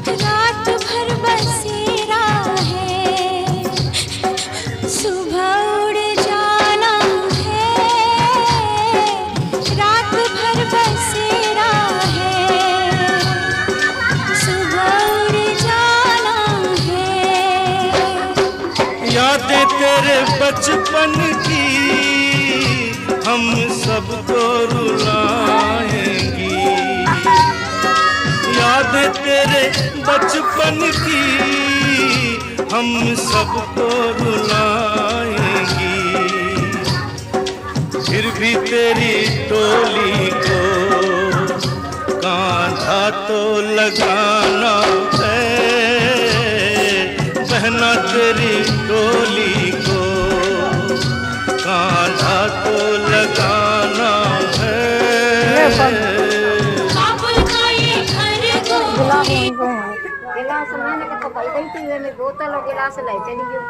रात भर बसेरा है, सुबह उड़ जाना है। रात भर बसेरा है, सुबह उड़ जाना है। यादें तेरे बचपन की हम सबको रुलाएंगी। यादें तेरे बचपन की हम सबको रुलाएंगी। फिर भी तेरी डोली को कांधा तो लगाना है। बहना तेरी डोली को कांधा तो लगाना है। काबुल का ये घर को गिलास मैंने तो कल गई थी, मैं बोतल और गिलास ले चली गई।